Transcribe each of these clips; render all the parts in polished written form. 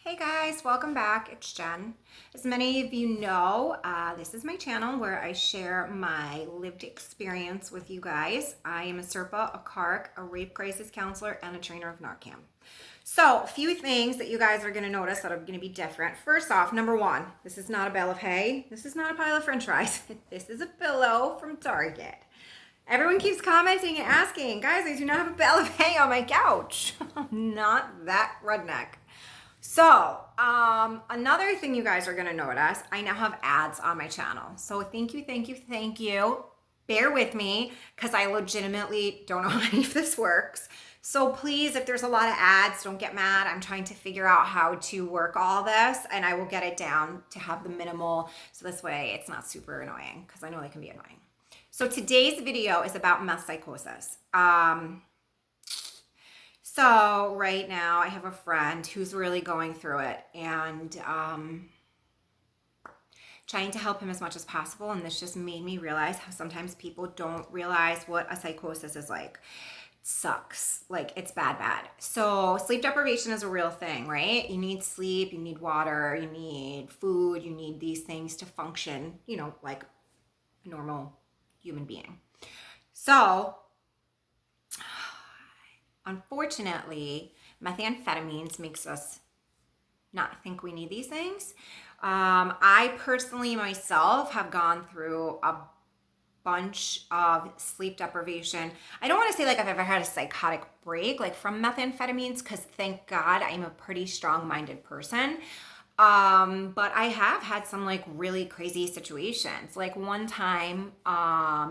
Hey guys, welcome back. It's Jen. As many of you know, this is my channel where I share my lived experience with you guys. I am a CRPA, a CARC, a rape crisis counselor, and a trainer of Narcan. So, a few things that you guys are going to notice that are going to be different. First off, number one, this is not a bale of hay. This is not a pile of french fries. This is a pillow from Target. Everyone keeps commenting and asking, guys, I do not have a bale of hay on my couch. Not that redneck. So, another thing you guys are going to notice, I now have ads on my channel. So thank you. Bear with me because I legitimately don't know how any of this works. So please, if there's a lot of ads, don't get mad. I'm trying to figure out how to work all this and I will get it down to have the minimal. So this way it's not super annoying because I know they can be annoying. So today's video is about meth psychosis. So right now I have a friend who's really going through it and trying to help him as much as possible. And this just made me realize how sometimes people don't realize what a psychosis is like. It sucks. Like it's bad. So sleep deprivation is a real thing, right? You need sleep, you need water, you need food, you need these things to function, you know, like a normal human being. So unfortunately, methamphetamines makes us not think we need these things. I personally myself have gone through a bunch of sleep deprivation. I don't want to say like I've ever had a psychotic break like from methamphetamines because thank God I'm a pretty strong-minded person. But I have had some like really crazy situations. Like one time,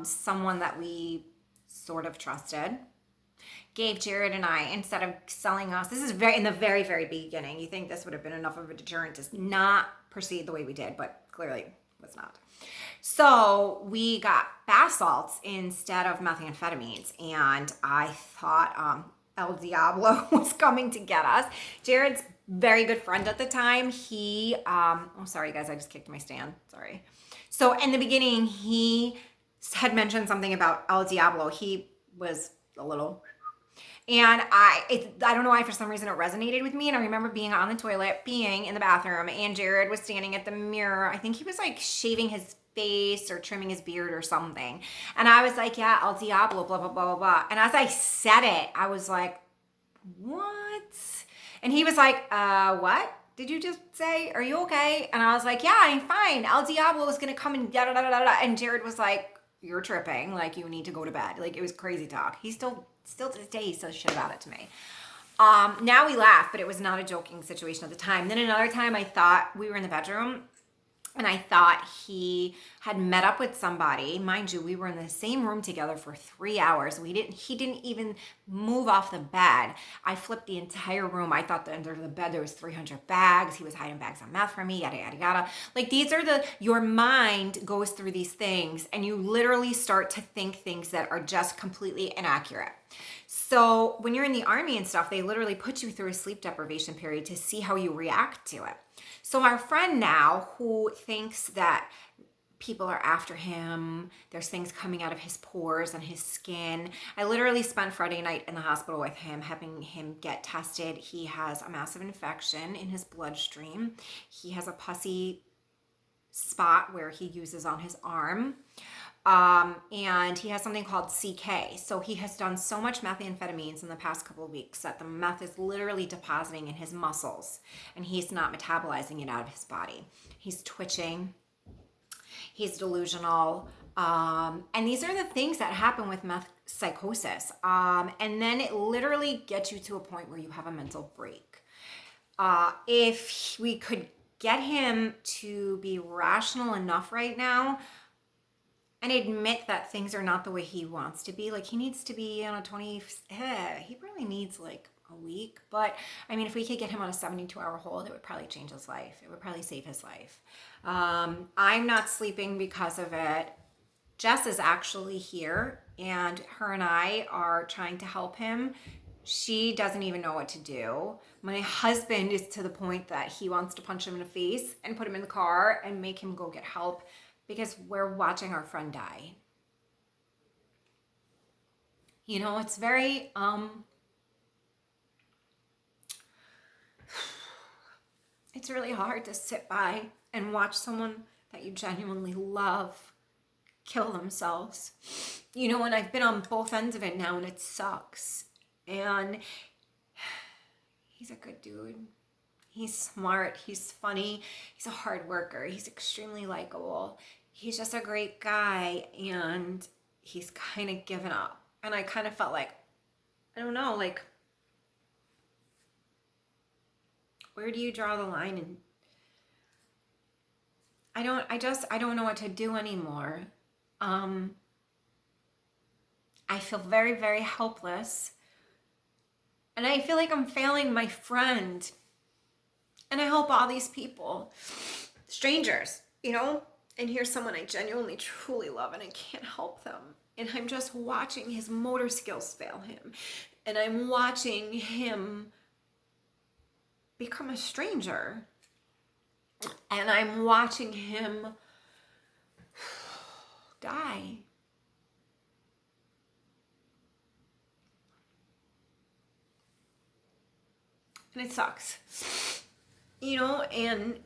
someone that we sort of trusted gave Jared and I, instead of selling us, this is in the very beginning. You think this would have been enough of a deterrent to not proceed the way we did, but clearly was not. So we got bath salts instead of methamphetamines, and I thought El Diablo was coming to get us. Jared's very good friend at the time. He, oh sorry guys, I just kicked my stand. Sorry. So in the beginning, he had mentioned something about El Diablo. He was a little. And I don't know why, for some reason it resonated with me. And I remember being on the toilet, being in the bathroom, and Jared was standing at the mirror. I think he was like shaving his face or trimming his beard or something. And I was like, yeah, El Diablo, blah, blah, blah, blah, blah. And as I said it, I was like, what? And he was like, what did you just say? Are you okay? And I was like, yeah, I'm fine. El Diablo is going to come and da da da da da. And Jared was like, you're tripping. Like, you need to go to bed. Like, it was crazy talk. He still to this day, he says shit about it to me. Now we laugh, but it was not a joking situation at the time. Then another time I thought we were in the bedroom and I thought he had met up with somebody. Mind you, we were in the same room together for 3 hours. He didn't even move off the bed. I flipped the entire room. I thought that under the bed there was 300 bags. He was hiding bags of meth from me, yada, yada, yada. Like these are your mind goes through these things and you literally start to think things that are just completely inaccurate. So when you're in the army and stuff, they literally put you through a sleep deprivation period to see how you react to it. So our friend now who thinks that people are after him, there's things coming out of his pores and his skin. I literally spent Friday night in the hospital with him, having him get tested. He has a massive infection in his bloodstream. He has a pussy spot where he uses on his arm. And he has something called CK. So he has done so much methamphetamines in the past couple of weeks that the meth is literally depositing in his muscles and he's not metabolizing it out of his body. He's twitching. He's delusional. And these are the things that happen with meth psychosis. And then it literally gets you to a point where you have a mental break. If we could get him to be rational enough right now and admit that things are not the way he wants to be. Like he needs to be on a 20, he really needs like a week. But I mean, if we could get him on a 72-hour hold, it would probably change his life. It would probably save his life. I'm not sleeping because of it. Jess is actually here and her and I are trying to help him. She doesn't even know what to do. My husband is to the point that he wants to punch him in the face and put him in the car and make him go get help because we're watching our friend die. You know, it's very it's really hard to sit by and watch someone that you genuinely love kill themselves. You know, and I've been on both ends of it now, and it sucks. And he's a good dude. He's smart. He's funny. He's a hard worker. He's extremely likable. He's just a great guy, and he's kind of given up. And I kind of felt like, I don't know, like, where do you draw the line? And I don't know what to do anymore. I feel very, very helpless. And I feel like I'm failing my friend. And I help all these people, strangers, you know? And here's someone I genuinely, truly love, and I can't help them. And I'm just watching his motor skills fail him. And I'm watching him become a stranger. And I'm watching him die. And it sucks. You know, and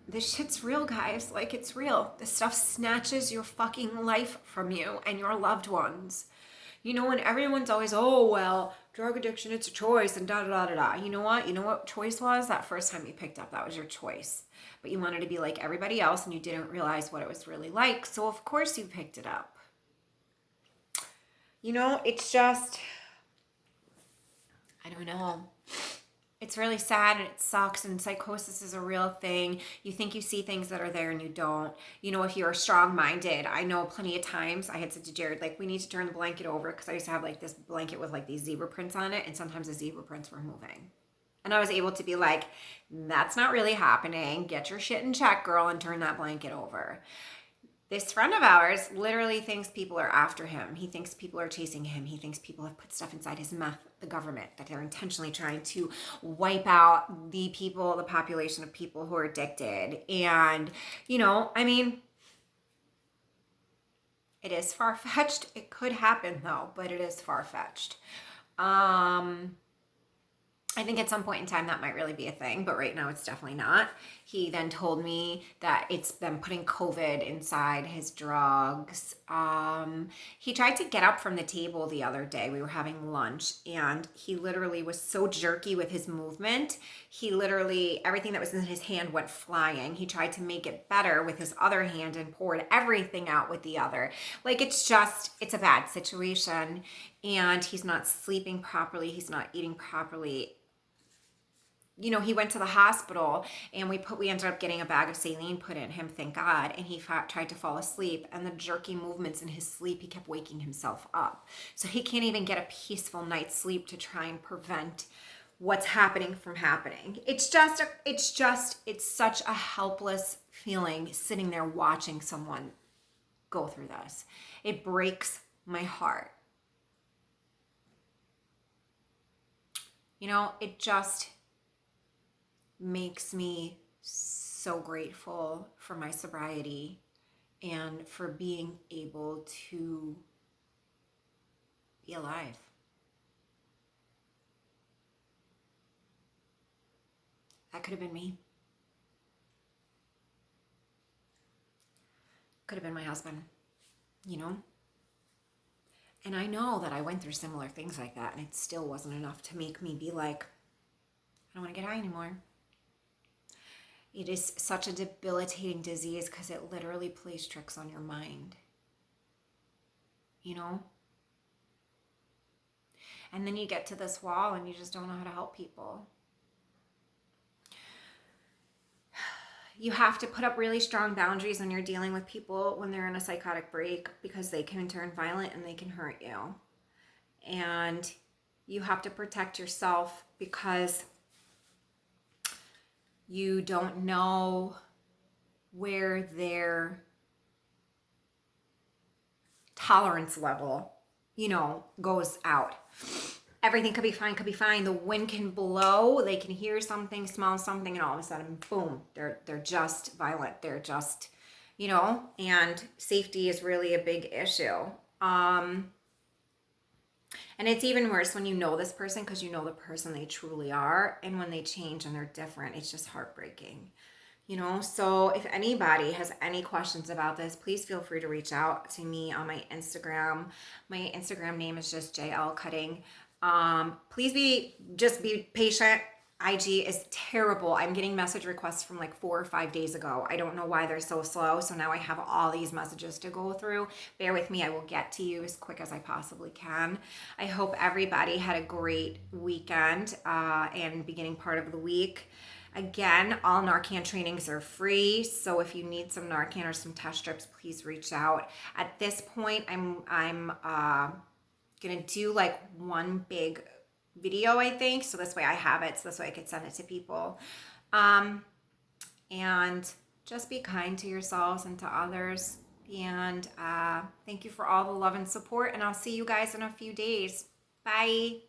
this shit's real, guys. Like, it's real. This stuff snatches your fucking life from you and your loved ones. You know, and everyone's always, oh, well, drug addiction, it's a choice, and da-da-da-da-da. You know what? You know what choice was? That first time you picked up, that was your choice. But you wanted to be like everybody else, and you didn't realize what it was really like. So, of course, you picked it up. You know, it's just, I don't know. It's really sad, and it sucks, and psychosis is a real thing. You think you see things that are there and you don't. You know, if you're strong-minded, I know plenty of times I had said to Jared, like, we need to turn the blanket over, because I used to have like this blanket with like these zebra prints on it, and sometimes the zebra prints were moving. And I was able to be like, that's not really happening. Get your shit in check, girl, and turn that blanket over. This friend of ours literally thinks people are after him. He thinks people are chasing him. He thinks people have put stuff inside his meth, the government, that they're intentionally trying to wipe out the people, the population of people who are addicted. And, you know, I mean, it is far-fetched. It could happen, though, but it is far-fetched. I think at some point in time that might really be a thing, but right now it's definitely not. He then told me that it's them putting COVID inside his drugs. He tried to get up from the table the other day. We were having lunch, and he literally was so jerky with his movement. He literally, everything that was in his hand went flying. He tried to make it better with his other hand and poured everything out with the other. Like, it's a bad situation, and he's not sleeping properly. He's not eating properly. You know, he went to the hospital, and we ended up getting a bag of saline put in him, thank God, and he tried to fall asleep, and the jerky movements in his sleep, he kept waking himself up. So he can't even get a peaceful night's sleep to try and prevent what's happening from happening. It's such a helpless feeling sitting there watching someone go through this. It breaks my heart. You know, it just makes me so grateful for my sobriety and for being able to be alive. That could have been me. Could have been my husband, you know? And I know that I went through similar things like that, and it still wasn't enough to make me be like, I don't want to get high anymore. It is such a debilitating disease because it literally plays tricks on your mind. You know? And then you get to this wall and you just don't know how to help people. You have to put up really strong boundaries when you're dealing with people when they're in a psychotic break, because they can turn violent and they can hurt you. And you have to protect yourself because you don't know where their tolerance level, you know, goes out. Everything could be fine. The wind can blow. They can hear something, smell something, and all of a sudden, boom, they're just violent. They're just, you know, and safety is really a big issue. And it's even worse when you know this person because you know the person they truly are. And when they change and they're different, it's just heartbreaking. So if anybody has any questions about this, please feel free to reach out to me on my Instagram. My Instagram name is just JL Cutting. Please be patient. IG is terrible. I'm getting message requests from like 4 or 5 days ago. I don't know why they're so slow. So now I have all these messages to go through. Bear with me. I will get to you as quick as I possibly can. I hope everybody had a great weekend and beginning part of the week. Again, all Narcan trainings are free. So if you need some Narcan or some test strips, please reach out. At this point, I'm gonna do like one big video, I think, so this way I have it, so this way I could send it to people. And just be kind to yourselves and to others, and thank you for all the love and support, and I'll see you guys in a few days. Bye.